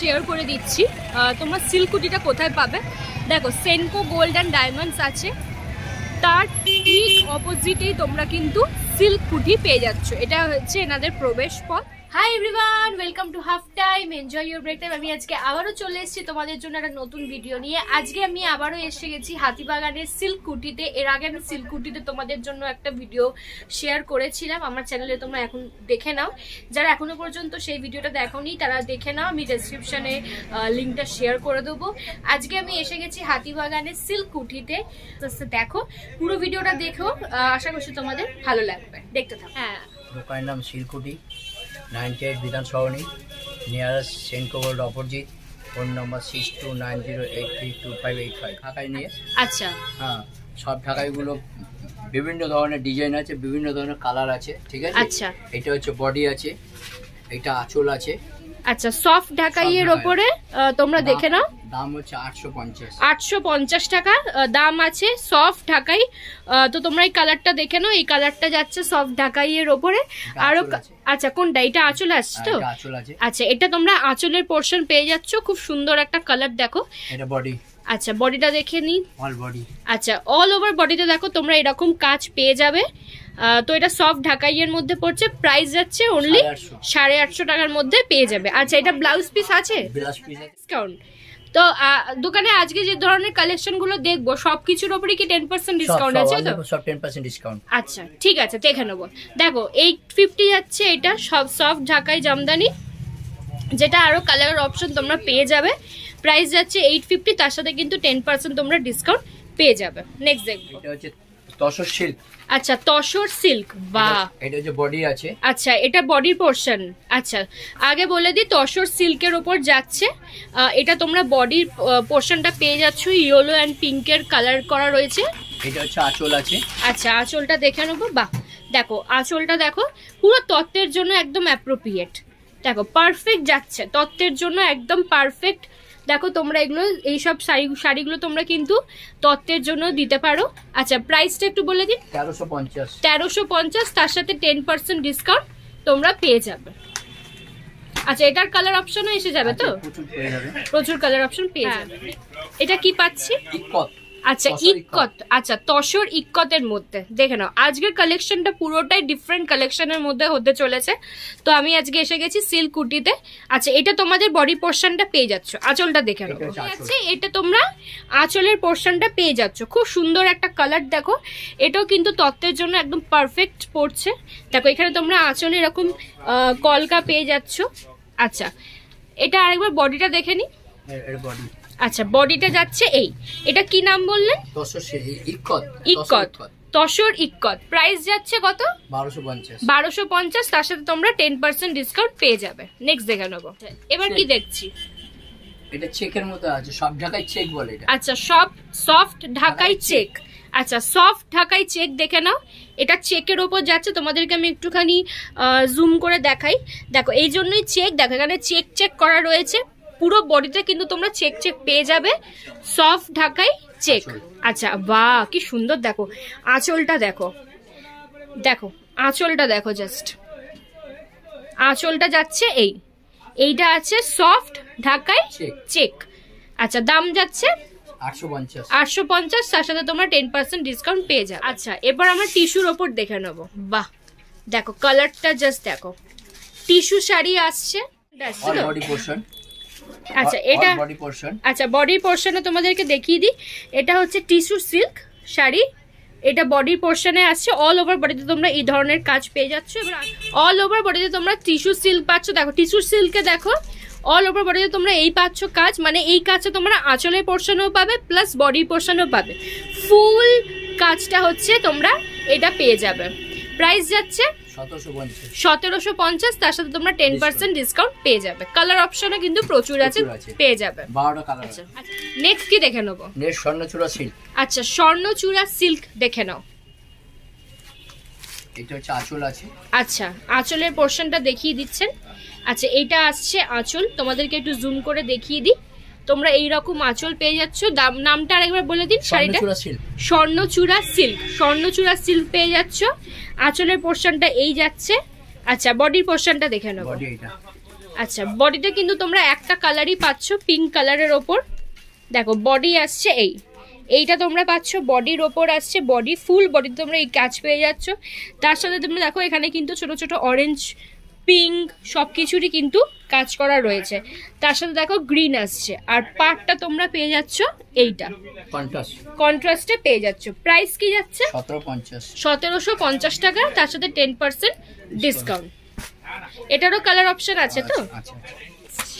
Share করে দিচ্ছি তোমরা সিল্ক কুটিটা কোথায় পাবে। দেখো সেনকো গোল্ড অ্যান্ড ডায়মন্ডস আছে, তার ঠিক অপোজিটেই তোমরা কিন্তু সিল্ক কুটি পেয়ে যাচ্ছ। এটা হচ্ছে এনাদের প্রবেশ পথ। Hi everyone, welcome to half time, enjoy your break time. আমি আজকে আবারও চলে এসেছি তোমাদের জন্য একটা নতুন ভিডিও নিয়ে। আজকে আমি আবারও এসে গেছি হাতিবাগানের সিল্ক কুটিতে। এর আগে আমি সিল্ক কুটিতে তোমাদের জন্য একটা ভিডিও শেয়ার করেছিলাম, আমার চ্যানেলে তোমরা এখন দেখে নাও। যারা এখনো পর্যন্ত সেই ভিডিওটা দেখোনি তারা দেখে নাও, আমি ডেসক্রিপশনে লিঙ্কটা শেয়ার করে দেবো। আজকে আমি এসে গেছি হাতিবাগানের সিল্ক কুটিতে। দেখো পুরো ভিডিওটা দেখো, আশা করছি তোমাদের ভালো লাগবে, দেখতে থাকো। হ্যাঁ, দোকানের নাম silk Kuti, 98 Bidhan Sarani, nearest Senco gold opposite, phone number 6290832585। ঢাকাই নিয়ে আচ্ছা, হ্যাঁ সব ঢাকাইগুলো বিভিন্ন ধরনের ডিজাইন আছে, বিভিন্ন ধরনের কালার আছে, ঠিক আছে। আচ্ছা, এটা হচ্ছে বডি আছে, এটা আঁচল আছে। আচ্ছা, সফট ঢাকাইয়ের ওপরে তোমরা দেখে নাও, দাম হচ্ছে 850 850 টাকা দাম আছে সফট ঢাকাই। তো তোমরা এই কালারটা দেখে নাও, এই কালারটা যাচ্ছে সফট ঢাকাইয়ের ওপরে। আরো আচ্ছা, কোনটা? এটা আঁচল আসছে তো? আচ্ছা, এটা তোমরা আঁচলের পোর্শন পেয়ে যাচ্ছ, খুব সুন্দর একটা কালার। দেখো এটা বডি। আচ্ছা, বডিটা দেখে নি। All body. আচ্ছা, অল ওভার বডিতে দেখো তোমরা এরকম কাজ পেয়ে যাবে। তো এটা সফট ঢাকাইয়ের মধ্যে পড়ছে, প্রাইস যাচ্ছে অনলি 850 টাকার মধ্যে পেয়ে যাবে। আচ্ছা, এটা ব্লাউজ পিস আছে, ডিসকাউন্ট। তো দোকানে আজকে যে ধরনের কালেকশন গুলো দেখবো সবকিছুর উপরে কি 10% ডিসকাউন্ট আছে তো? সব 10% ডিসকাউন্ট। আচ্ছা, ঠিক আছে, দেখে নেবো। দেখো 850 যাচ্ছে এটা সব সফট ঢাকাই জামদানি, যেটা আরো কালারের অপশন তোমরা পেয়ে যাবে। প্রাইস যাচ্ছে 850, তার সাথে কিন্তু 10% তোমরা ডিসকাউন্ট পেয়ে যাবে। নেক্সট দেখবো, এটা হচ্ছে তসর সিল্ক। আচ্ছা, তসর সিল্ক, বাহ। এটা হচ্ছে বডি আছে। আচ্ছা, এটা বডির পোরশন। আচ্ছা, আগে বলে দিই তসর সিল্কের উপর যাচ্ছে, এটা তোমরা বডির পোরশনটা পেয়ে যাচ্ছ, ইয়েলো অ্যান্ড পিঙ্কের কালার করা রয়েছে। এটা হচ্ছে আঁচল আছে। আচ্ছা, আঁচলটা দেখে নেবো। বাহ, দেখো আঁচলটা দেখো, পুরো তত্ত্বের জন্য একদম অ্যাপ্রোপ্রিয়েট। দেখো পারফেক্ট যাচ্ছে, তত্ত্বের জন্য একদম পারফেক্ট। দেখো তোমরা এগুলো এইসব শাড়িগুলো তোমরা কিন্তু তত্ত্বের জন্য দিতে পারো। আচ্ছা, প্রাইসটা একটু বলে দিন। 1350, তার সাথে 10% ডিসকাউন্ট তোমরা পেয়ে যাবে। আচ্ছা, এটার কালার অপশনও এসে যাবে তো? প্রচুর কালার অপশন পেয়ে যাবে। এটা কি পাচ্ছি? আচ্ছা, ইক্কত। আচ্ছা, তসর ইক্কতের মধ্যে দেখে নাও, আজকের কালেকশনটা পুরোটাই ডিফারেন্ট কালেকশনের মধ্যে হতে চলেছে। তো আমি আজকে এসে গেছি সিল্ক কুটিতে। আচ্ছা, এটা তোমাদের বডি পোর্শনটা পেয়ে যাচ্ছ, আঁচলটা দেখে নাও। আচ্ছা, এটা তোমরা আঁচলের পোর্শনটা পেয়ে যাচ্ছ, খুব সুন্দর একটা কালার। দেখো এটাও কিন্তু তত্ত্বের জন্য একদম পারফেক্ট পড়ছে। দেখো এখানে তোমরা আঁচলে এরকম কলকা পেয়ে যাচ্ছ। আচ্ছা, এটা আরেকবার বডিটা দেখে নি। আচ্ছা, বডিটা যাচ্ছে এই, এটা কি নাম বললেন? ইক্কত, তসর ইক্কত। প্রাইস যাচ্ছে কত? 1250, তার সাথে তোমরা 10% ডিসকাউন্ট পেয়ে যাবে। নেক্সট দেখে নেবো। এবার কি দেখছি? এটা চেকের মধ্যে আছে, সব ঢাকাই চেক বলে এটা। আচ্ছা, সব সফট ঢাকাই চেক। আচ্ছা, সফট ঢাকাই চেক দেখে নাও, এটা চেকের ওপর যাচ্ছে। তোমাদেরকে আমি একটুখানি জুম করে দেখাই। দেখো এই জন্যই চেক, দেখো এখানে চেক চেক করা রয়েছে, পুরো বডিতে কিন্তু তোমরা চেক চেক পেয়ে যাবে, সফট ঢাকাই চেক। আচ্ছা, বাহ কি সুন্দর। দেখো আঁচলটা দেখো, দেখো আঁচলটা দেখো, জাস্ট আঁচলটা যাচ্ছে এইটা আছে সফট ঢাকাই চেক। আচ্ছা, দাম যাচ্ছে 850, তার সাথে তোমরা 10% ডিসকাউন্ট পেয়ে যাবে। আচ্ছা, এবার আমরা টিস্যুর ওপর দেখে নেবো। বাহ, দেখো কালারটা জাস্ট দেখো, টিস্যু শাড়ি আসছে। আচ্ছা, এটা আচ্ছা বডির পোর্শনে তোমাদেরকে দেখিয়ে দিই, এটা হচ্ছে টিস্যু সিল্ক শাড়ি, এটা বডির পোর্শনে আসছে। অল ওভার বডিতে তোমরা এই ধরনের কাজ পেয়ে যাচ্ছ। এবার অল ওভার বডিতে তোমরা টিস্যু সিল্ক পাচ্ছ। দেখো টিস্যু সিল্কে দেখো অল ওভার বডিতে তোমরা এই পাচ্ছ কাজ, মানে এই কাজটা তোমরা আঁচলের পোর্শনেও পাবে প্লাস বডির পোর্শনেও পাবে। ফুল কাজটা হচ্ছে তোমরা এটা পেয়ে যাবে। প্রাইস যাচ্ছে 1750, তার সাথে তোমরা 10% ডিসকাউন্ট পেয়ে যাবে। কালার অপশনও কিন্তু প্রচুর আছে, পেয়ে যাবে 12টা কালার আছে। নেক্সট কি দেখে নেবো? Next Swarnachura silk. আচ্ছা, স্বর্ণচূড়া সিল্ক দেখে নাও। এটা হচ্ছে আঁচল আছে। আচ্ছা, আঁচলের পোর্শনটা দেখিয়ে দিচ্ছেন। আচ্ছা, এইটা আসছে আঁচল, তোমাদেরকে একটু জুম করে দেখিয়ে দিই। তোমরা এইরকম আঁচল পেয়ে যাচ্ছ। নামটা আরেকবার বলে দিন শাড়িটা। স্বর্ণচূড়া সিল্ক, স্বর্ণচূড়া সিল্ক পেয়ে যাচ্ছ। আঁচলের পোর্শনটা এই যাচ্ছে। আচ্ছা, বডির পোর্শনটা দেখে নেবো। আচ্ছা বডিতে কিন্তু তোমরা একটা কালারই পাচ্ছ, পিঙ্ক কালারের ওপর। দেখো বডি আসছে এইটা তোমরা পাচ্ছ, বডির ওপর আসছে, বডি ফুল বডিতে তোমরা এই কাজ পেয়ে যাচ্ছ। তার সাথে তোমরা দেখো এখানে কিন্তু ছোট ছোট অরেঞ্জ, পিঙ্ক সব কিছুরই কিন্তু কাজ করা রয়েছে। তার সাথে দেখো গ্রিন আসছে, আর পার্টটা তোমরা পেয়ে যাচ্ছ এইটা কন্ট্রাস্টে পেয়ে যাচ্ছ। প্রাইস কি যাচ্ছে 1750 টাকা, তার সাথে 10% ডিসকাউন্ট। এটারও কালার অপশন আছে তো।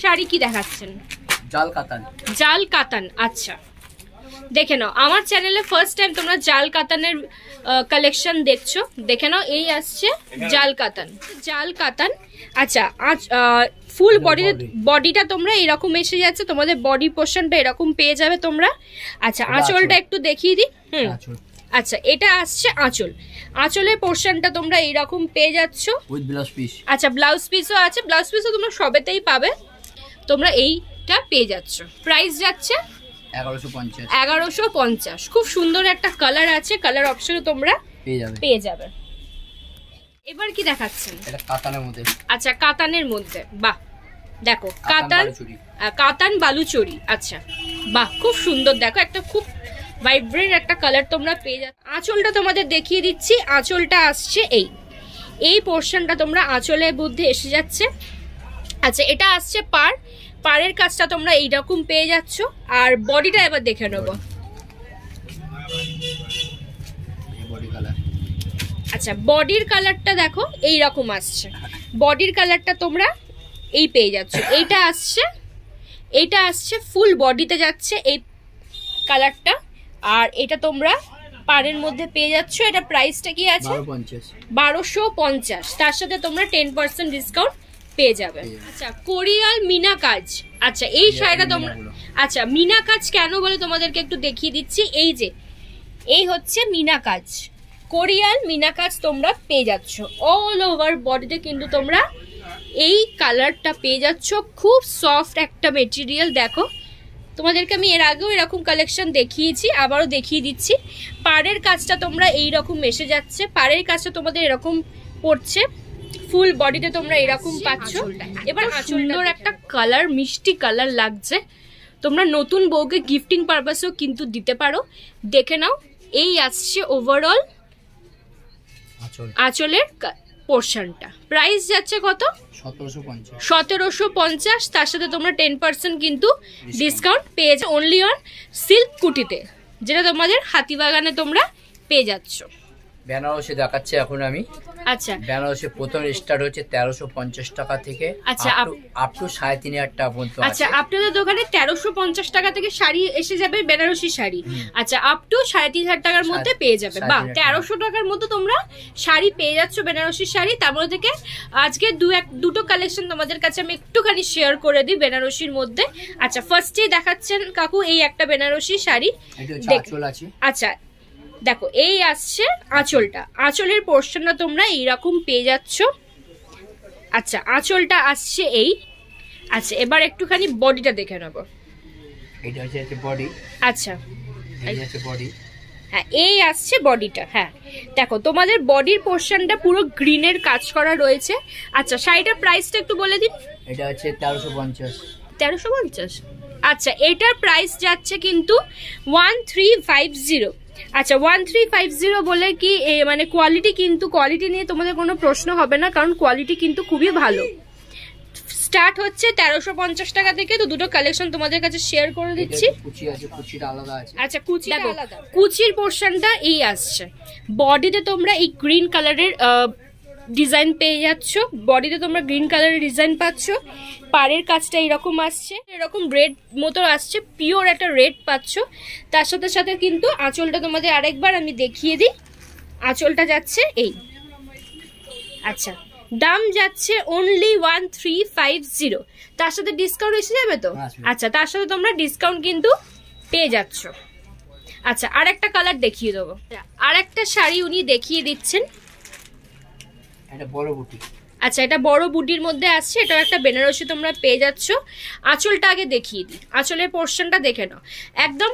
শাড়ি কি দেখাচ্ছেন? জাল কাতান। আচ্ছা দেখে নাও, আমার চ্যানেলে ফার্স্ট টাইম তোমরা জাল কাতানের কালেকশন দেখছো, দেখে নাও। এই আসছে জাল কাতান। আচ্ছা ফুল বডিটা তোমরা এরকম এসে যাচ্ছে, তোমাদের বডি পোর্শনটা এরকম পেয়ে যাবে তোমরা। আচ্ছা আঁচলটা একটু দেখিয়ে দিই। আচ্ছা এটা আসছে আঁচলের পোর্শনটা তোমরা এইরকম পেয়ে যাচ্ছ। আচ্ছা ব্লাউজ পিসও আছে, ব্লাউজ পিসও তোমরা সবেতেই পাবে। তোমরা এইটা পেয়ে যাচ্ছ। প্রাইস যাচ্ছে 1150। খুব সুন্দর একটা কালার আছে, কালার অপশনে তোমরা পেয়ে যাবে। এবার কি দেখাচ্ছেন? আচ্ছা কাতানের মধ্যে, বাহ দেখো কাতান বালুচরি। আচ্ছা বাহ খুব সুন্দর, দেখো একটা খুব ভাইব্রেন্ট একটা কালার তোমরা পেয়ে যাচ্ছ। আঁচলটা তোমাদের দেখিয়ে দিচ্ছি। আঁচলটা আসছে এই পোর্শনটা তোমরা আঁচলের মধ্যে এসে যাচ্ছে। আচ্ছা এটা আসছে পাড়ের কাজটা তোমরা এইরকম পেয়ে যাচ্ছ। আর বডিটা এবার দেখে নেবো। আচ্ছা বডির কালারটা দেখো এইরকম আসছে, বডির কালারটা তোমরা এই পেয়ে যাচ্ছ। এইটা আসছে ফুল বডিতে যাচ্ছে এই কালারটা, আর এটা তোমরা পাড়ের মধ্যে পেয়ে যাচ্ছ। এটা প্রাইসটা কি আছে? 1250। তার সাথে তোমরা 10% ডিসকাউন্ট পেয়ে যাবে। আচ্ছা কোরিয়াল মিনা কাজ। আচ্ছা এই শাড়িটা তোমরা, আচ্ছা মিনা কাজ কেন বলে তোমাদেরকে একটু দেখিয়ে দিচ্ছি। এই হচ্ছে মিনা কাজ, কোরিয়াল মিনা কাজ তোমরা পেয়ে যাচ্ছ অল ওভার বডিতে। কিন্তু তোমরা এই কালারটা পেয়ে যাচ্ছ, খুব সফট একটা মেটেরিয়াল। দেখো তোমাদেরকে আমি এর আগেও এরকম কালেকশন দেখিয়েছি, আবারও দেখিয়ে দিচ্ছি। পাড়ের কাজটা তোমরা এইরকম এসে যাচ্ছে, পাড়ের কাজটা তোমাদের এরকম পড়ছে, ফুল বডিতে তোমরা এরকম পাচ্ছ। এবার সুন্দর একটা কালার, মিষ্টি কালার লাগছে। তোমরা নতুন বউকে গিফটিং পারপাসেও কিন্তু দিতে পারো। দেখে নাও, এই আসছে ওভারঅল আঁচলের পোর্শনটা। প্রাইস যাচ্ছে কত? 1750। তার সাথে তোমরা 10% কিন্তু ডিসকাউন্ট পেয়ে যাচ্ছ অনলি অন সিল্ক কুটিতে, যেটা তোমাদের হাতিবাগানে তোমরা পেয়ে যাচ্ছ। বেনারসি দেখাচ্ছে এখন আমি। আচ্ছা বেনারসি প্রথম স্টার্ট হচ্ছে 1350 টাকা থেকে আচ্ছা আপ টু 3500 টাকা পর্যন্ত। আচ্ছা আপনাদের দোকানে 1350 টাকা থেকে শাড়ি এসে যাবে, বেনারসি শাড়ি। আচ্ছা আপ টু 3500 টাকার মধ্যে পেয়ে যাবে। বাহ 1300 টাকার মধ্যে তোমরা শাড়ি পেয়ে যাচ্ছ, বেনারসি শাড়ি। তার মধ্যে থেকে আজকে দুটো কালেকশন তোমাদের কাছে আমি একটুখানি শেয়ার করে দিই বেনারসির মধ্যে। আচ্ছা ফার্স্টেই দেখাচ্ছেন কাকু এই একটা বেনারসি শাড়ি। আচ্ছা দেখো এই আসছে আঁচলটা, আঁচলের পোর্শনটা তোমরা এইরকম পেয়ে যাচ্ছ। আচ্ছা আঁচলটা আসছে এই। আচ্ছা এবার একটুখানি বডিটা দেখে নেবো। এটা হচ্ছে বডি। আচ্ছা এই হচ্ছে বডি। হ্যাঁ এই আসছে বডিটা। হ্যাঁ দেখো তোমাদের বডির পোর্শনটা পুরো গ্রিনের কাজ করা রয়েছে। আচ্ছা শাড়িটার প্রাইসটা একটু বলে দিন। এটা হচ্ছে 1350। 1350। আচ্ছা এটার প্রাইস যাচ্ছে কিন্তু 1350। আচ্ছা 1350 বলে কি মানে কোয়ালিটি, কিন্তু কোয়ালিটি নিয়ে তোমাদের কোনো প্রশ্ন হবে না, কারণ কোয়ালিটি কিন্তু খুবই ভালো। স্টার্ট হচ্ছে 1350 টাকা থেকে। তো দুটো কালেকশন তোমাদের কাছে শেয়ার করে দিচ্ছি। আচ্ছা কুচিটা আলাদা, কুচির পোর্শনটা এই আসছে। বডিতে তোমরা এই গ্রিন কালারের ডিজাইন পেয়ে যাচ্ছ, বডিতে তোমরা গ্রিন কালারের ডিজাইন পাচ্ছ। পাড়ের কাজটা এরকম আসছে, এরকম রেড মতো আসছে, পিওর একটা রেড পাচ্ছ। তার সাথে সাথে কিন্তু আঁচলটা তোমাদের আরেকবার আমি দেখিয়ে দিই। আঁচলটা যাচ্ছে এই। আচ্ছা দাম যাচ্ছে অনলি 1350। তার সাথে ডিসকাউন্ট এসে যাবে তো। আচ্ছা তার সাথে তোমরা ডিসকাউন্ট কিন্তু পেয়ে যাচ্ছ। আচ্ছা আরেকটা কালার দেখিয়ে দেবো। আরেকটা শাড়ি উনি দেখিয়ে দিচ্ছেন। এটা বড় বুটি। আচ্ছা এটা বড় বুটির মধ্যে আসছে, এটা একটা বেনারসি তোমরা পেয়ে যাচ্ছ। আঁচলটা আগে দেখিয়ে দিই, আঁচলের পোর্শনটা দেখে নাও। একদম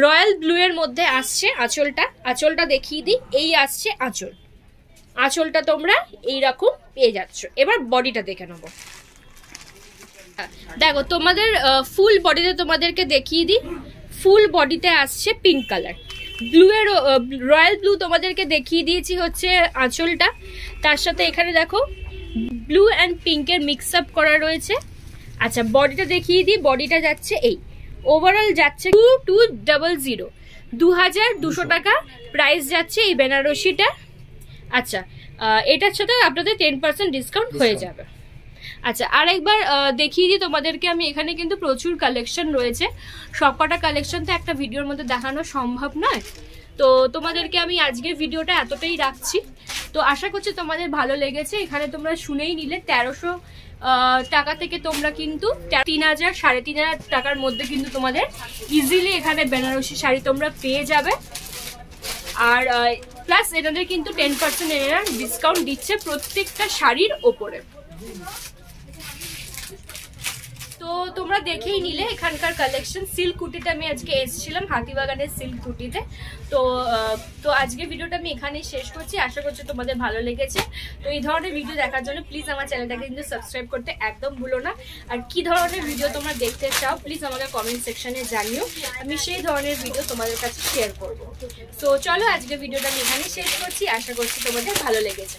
রয়্যাল ব্লু এর মধ্যে আসছে আঁচলটা। আঁচলটা দেখিয়ে দিই, এই আসছে আঁচল। আঁচলটা তোমরা এইরকম পেয়ে যাচ্ছ। এবার বডিটা দেখে নেবো। দেখো তোমাদের ফুল বডিতে তোমাদেরকে দেখিয়ে দিই, ফুল বডিতে আসছে পিঙ্ক কালার, ব্লু এর রয়্যাল ব্লু তোমাদেরকে দেখিয়ে দিয়েছি হচ্ছে আঁচলটা, তার সাথে এখানে দেখো ব্লু অ্যান্ড পিঙ্কের মিক্স আপ করা রয়েছে। আচ্ছা বডিটা দেখিয়ে দিই, বডিটা যাচ্ছে এই ওভারঅল যাচ্ছে 2200, 2200 টাকা প্রাইস যাচ্ছে এই বেনারসিটা। আচ্ছা এটার সাথে আপনাদের 10% ডিসকাউন্ট হয়ে যাবে। আচ্ছা আরেকবার দেখিয়ে দিই তোমাদেরকে আমি, এখানে কিন্তু প্রচুর কালেকশন রয়েছে, সবকটা কালেকশন তো একটা ভিডিওর মধ্যে দেখানো সম্ভব নয়, তো তোমাদেরকে আমি আজকের ভিডিওটা এতটাই রাখছি। তো আশা করছি তোমাদের ভালো লেগেছে। এখানে তোমরা শুনেই নিলে 1300 টাকা থেকে তোমরা কিন্তু 3000 3500 টাকার মধ্যে কিন্তু তোমাদের ইজিলি এখানে বেনারসি শাড়ি তোমরা পেয়ে যাবে। আর প্লাস এনাদের কিন্তু 10% এনারা ডিসকাউন্ট দিচ্ছে প্রত্যেকটা শাড়ির ওপরে। তো তোমরা দেখেই নিলে এখানকার কালেকশন। সিল্ক কুটিতে আমি আজকে এসেছিলাম, হাতিবাগানের সিল্ক কুটিতে। তো আজকে ভিডিওটা আমি এখানেই শেষ করছি, আশা করছি তোমাদের ভালো লেগেছে। তো এই ধরনের ভিডিও দেখার জন্য প্লিজ আমার চ্যানেলটাকে কিন্তু সাবস্ক্রাইব করতে একদম ভুলো না। আর কি ধরনের ভিডিও তোমরা দেখতে চাও প্লিজ আমাকে কমেন্ট সেকশনে জানিও, আমি সেই ধরনের ভিডিও তোমাদের কাছে শেয়ার করবো। তো চলো আজকে ভিডিওটা আমি এখানেই শেষ করছি, আশা করছি তোমাদের ভালো লেগেছে।